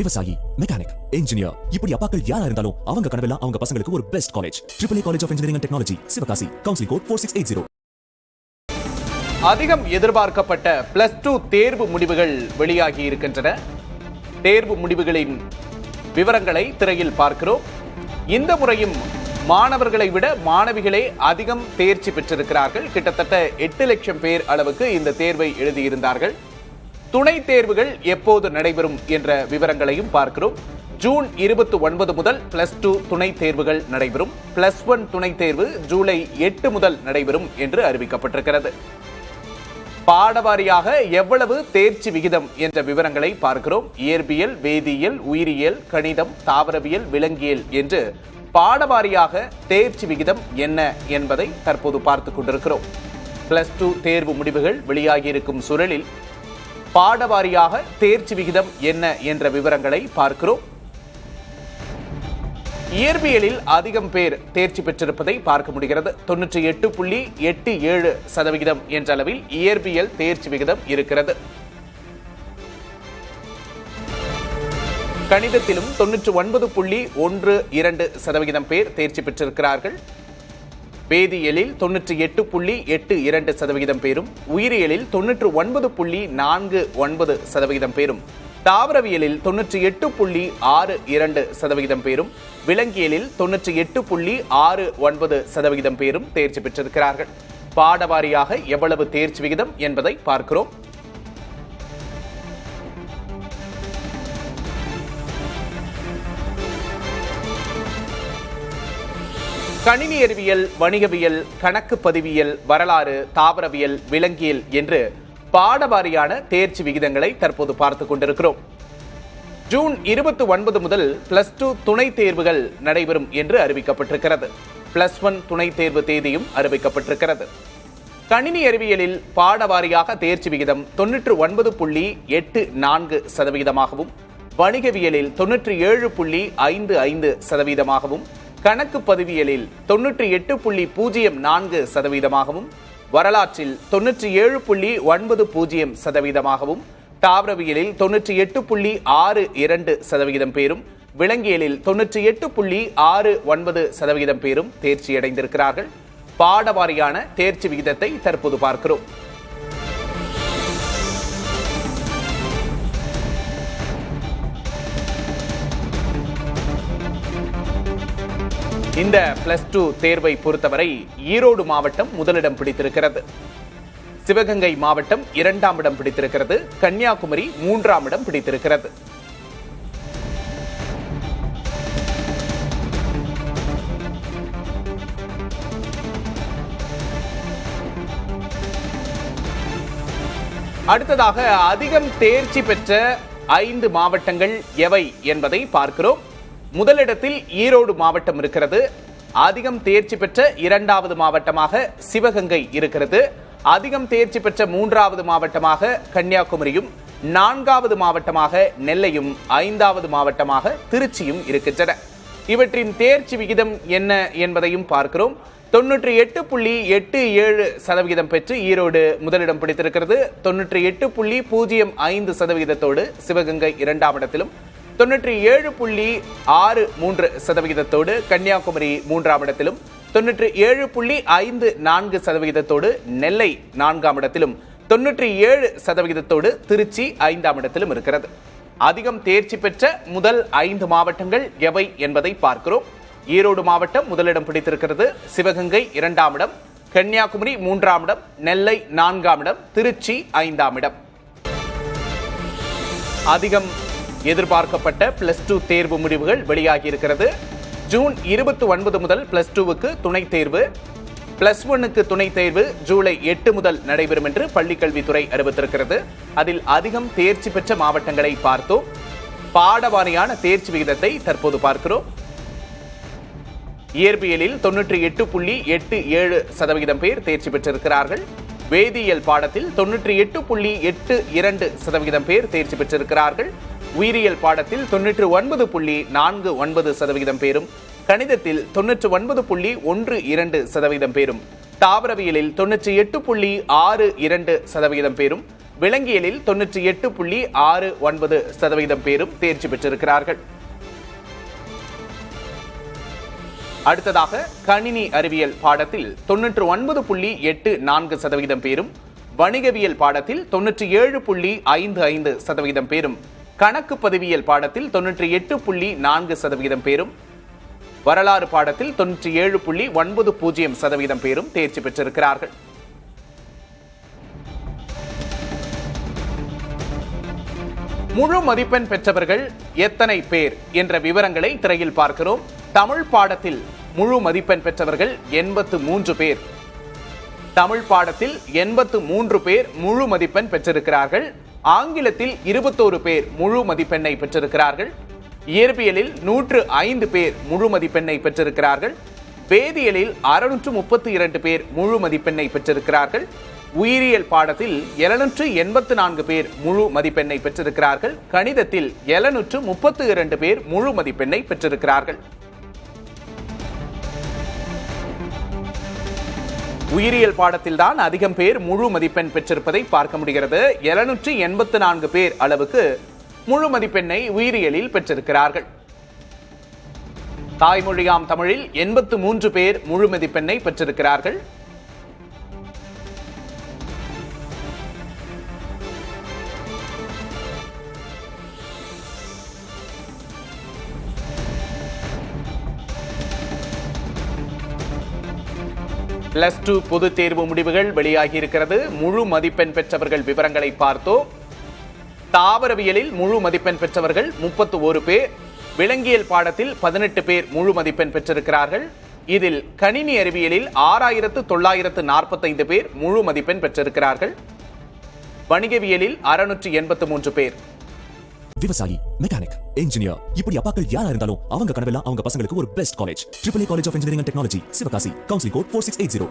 விவசாயி, mechanic, engineer, இப்படி அப்பாக்கள் யாரா இருந்தாலும் அவங்க கனவெல்லாம் அவங்க பசங்களுக்கு ஒரு best college. AAA college of engineering and technology, Sivakasi. Counselling code 4680. அதிகம் எதிர்பார்க்கப்பட்ட +2 தேர்வு முடிவுகள் வெளியாகி இருக்கின்றன. தேர்வு முடிவுகளின் விவரங்களை திரையில் பார்க்கிறோம். இந்த முறையும் மாணவர்களை விட மாணவிகளே அதிகம் தேர்ச்சி பெற்றிருக்கிறார்கள். கிட்டத்தட்ட 8 லட்சம் பேர் அளவுக்கு இந்த தேர்வை எழுதியிருந்தார்கள். துணை தேர்வுகள் எப்போது நடைபெறும் என்ற விவரங்களையும் பார்க்கிறோம். ஜூன் 29 முதல் +2 துணை தேர்வுகள் நடைபெறும். +1 துணை தேர்வு ஜூலை 8 முதல் நடைபெறும் என்று அறிவிக்கப்பட்டிருக்கிறது. பாடவாரியாக எவ்வளவு தேர்ச்சி விகிதம் என்ற விவரங்களை பார்க்கிறோம். இயற்பியல், வேதியியல், உயிரியல், கணிதம், தாவரவியல், விலங்கியல் என்று பாடவாரியாக தேர்ச்சி விகிதம் என்ன என்பதை தற்போது பார்த்துக் கொண்டிருக்கிறோம். +2 தேர்வு முடிவுகள் வெளியாகியிருக்கும் சூழலில் பாடவாரியாக தேர்ச்சி விகிதம் என்ன என்ற விவரங்களை பார்க்கிறோம். இயற்பியலில் அதிகம் பேர் தேர்ச்சி பெற்றிருப்பதை பார்க்க முடிகிறது. 98.87% என்ற அளவில் இயற்பியல் தேர்ச்சி விகிதம் இருக்கிறது. கணிதத்திலும் 99.12% பேர் தேர்ச்சி பெற்றிருக்கிறார்கள். வேதியியலில் 98.82% பேரும், உயிரியலில் 99.49% பேரும், தாவரவியலில் 98.62% பேரும், விலங்கியலில் 98.69% பேரும் தேர்ச்சி பெற்றிருக்கிறார்கள். பாடவாரியாக எவ்வளவு தேர்ச்சி விகிதம் என்பதை பார்க்கிறோம். கணினி அறிவியல், வணிகவியல், கணக்கு பதிவியல், வரலாறு, தாவரவியல், விலங்கியல் என்று பாடவாரியான தேர்ச்சி விகிதங்களை தற்போது பார்த்துக் கொண்டிருக்கிறோம். ஜூன் 29 முதல் +2 துணை தேர்வுகள் நடைபெறும் என்று அறிவிக்கப்பட்டிருக்கிறது. +1 துணை தேர்வு தேதியும் அறிவிக்கப்பட்டிருக்கிறது. கணினி அறிவியலில் பாடவாரியாக தேர்ச்சி விகிதம் 99.84%, வணிகவியலில் 97.55%, கணக்கு பதிவியலில் 98.04%, வரலாற்றில் 97.90%, தாவரவியலில் 98.62% பேரும், விலங்கியலில் 98.69% பேரும் தேர்ச்சியடைந்திருக்கிறார்கள். பாடவாரியான தேர்ச்சி விகிதத்தை தற்போது பார்க்கிறோம். இந்த +2 தேர்வை பொறுத்தவரை ஈரோடு மாவட்டம் முதலிடம் பிடித்திருக்கிறது. சிவகங்கை மாவட்டம் 2ஆம் இடம் பிடித்திருக்கிறது. கன்னியாகுமரி 3ஆம் இடம் பிடித்திருக்கிறது. அடுத்ததாக அதிகம் தேர்ச்சி பெற்ற 5 மாவட்டங்கள் எவை என்பதை பார்க்கிறோம். முதலிடத்தில் ஈரோடு மாவட்டம் இருக்கிறது. அதிகம் தேர்ச்சி பெற்ற 2வது மாவட்டமாக சிவகங்கை இருக்கிறது. அதிகம் தேர்ச்சி பெற்ற 3வது மாவட்டமாக கன்னியாகுமரியும், 4வது மாவட்டமாக நெல்லையும், 5வது மாவட்டமாக திருச்சியும் இருக்கின்றன. இவற்றின் தேர்ச்சி விகிதம் என்ன என்பதையும் பார்க்கிறோம். 98.87% பெற்று ஈரோடு முதலிடம் பிடித்திருக்கிறது. 98.05%தோடு சிவகங்கை 2ஆம் இடத்திலும், 97.63%தோடு கன்னியாகுமரி 3ஆம் இடத்திலும், 97.54%தோடு நெல்லை 4ஆம் இடத்திலும், 97%தோடு திருச்சி 5ஆம் இடத்திலும் இருக்கிறது. அதிகம் தேர்ச்சி பெற்ற முதல் 5 மாவட்டங்கள் எவை என்பதை பார்க்கிறோம். ஈரோடு மாவட்டம் முதலிடம் பிடித்திருக்கிறது. சிவகங்கை 2ஆம் இடம், கன்னியாகுமரி 3ஆம் இடம், நெல்லை 4ஆம் இடம், திருச்சி 5ஆம் இடம். அதிகம் எதிர்பார்க்கப்பட்ட +2 தேர்வு முடிவுகள் வெளியாகி இருக்கிறது. ஜூன் 29 முதல் +2க்கு துணை தேர்வு, +1க்கு துணை தேர்வு ஜூலை 8 முதல் நடைபெறும் என்று பள்ளிக்கல்வித்துறை அறிவித்திருக்கிறது. அதில் அதிகம் தேர்ச்சி பெற்ற மாவட்டங்களை பார்த்தோம். பாடவாரியான தேர்ச்சி விகிதத்தை தற்போது பார்க்கிறோம். இயற்பியலில் 98.87% பேர் தேர்ச்சி பெற்றிருக்கிறார்கள். வேதியியல் பாடத்தில் 98.82% பேர் தேர்ச்சி பெற்றிருக்கிறார்கள். உயிரியல் பாடத்தில் 99.49% பேரும், கணிதத்தில் 99.12% பேரும், தாவரவியலில் 98.62% பேரும், விலங்கியலில் 98.69% பேரும் தேர்ச்சி பெற்றிருக்கிறார்கள். அடுத்ததாக கணினி அறிவியல் பாடத்தில் 99.84% பேரும், வணிகவியல் பாடத்தில் 97.55% பேரும், கணக்கு பதிவியல் பாடத்தில் 98.4% பேரும், வரலாறு பாடத்தில் 97.90% பேரும் தேர்ச்சி பெற்றிருக்கிறார்கள். முழு மதிப்பெண் பெற்றவர்கள் எத்தனை பேர் என்ற விவரங்களை திரையில் பார்க்கிறோம். தமிழ் பாடத்தில் முழு மதிப்பெண் பெற்றவர்கள் 83 பேர். தமிழ் பாடத்தில் 83 பேர் முழு மதிப்பெண் பெற்றிருக்கிறார்கள். ஆங்கிலத்தில் 21 பேர் முழு மதிப்பெண்ணை பெற்றிருக்கிறார்கள். இயற்பியலில் 105 பேர் முழு மதிப்பெண்ணை பெற்றிருக்கிறார்கள். வேதியியலில் 632 பேர் முழு மதிப்பெண்ணை பெற்றிருக்கிறார்கள். உயிரியல் பாடத்தில் 784 பேர் முழு மதிப்பெண்ணை பெற்றிருக்கிறார்கள். கணிதத்தில் 732 பேர் முழு மதிப்பெண்ணை பெற்றிருக்கிறார்கள். உயிரியல் பாடத்தில் தான் அதிகம் பேர் முழு மதிப்பெண் பெற்றிருப்பதை பார்க்க முடிகிறது. 784 பேர் அளவுக்கு முழு மதிப்பெண்ணை உயிரியலில் பெற்றிருக்கிறார்கள். தாய்மொழியாம் தமிழில் 83 பேர் முழு மதிப்பெண்ணை பெற்றிருக்கிறார்கள். +2 பொதுத் தேர்வு முடிவுகள் வெளியாகி இருக்கிறது. முழு மதிப்பெண் பெற்றவர்கள் விவரங்களை பார்த்தோம். தாவரவியலில் முழு மதிப்பெண் பெற்றவர்கள் 31 பேர். விலங்கியல் பாடத்தில் 18 பேர் முழு மதிப்பெண் பெற்றிருக்கிறார்கள். இதில் கணினி அறிவியலில் 6945 பேர் முழு மதிப்பெண் பெற்றிருக்கிறார்கள். வணிகவியலில் 683 பேர். விவசாயி, மெக்கானிக், இன்ஜினியர், இப்படி அப்பாக்கள் யாரா இருந்தாலும் அவங்க கனவெல்லாம் அவங்க பசங்களுக்கு ஒரு best college. AAA college of engineering and technology, Sivakasi. Counselling code 4680.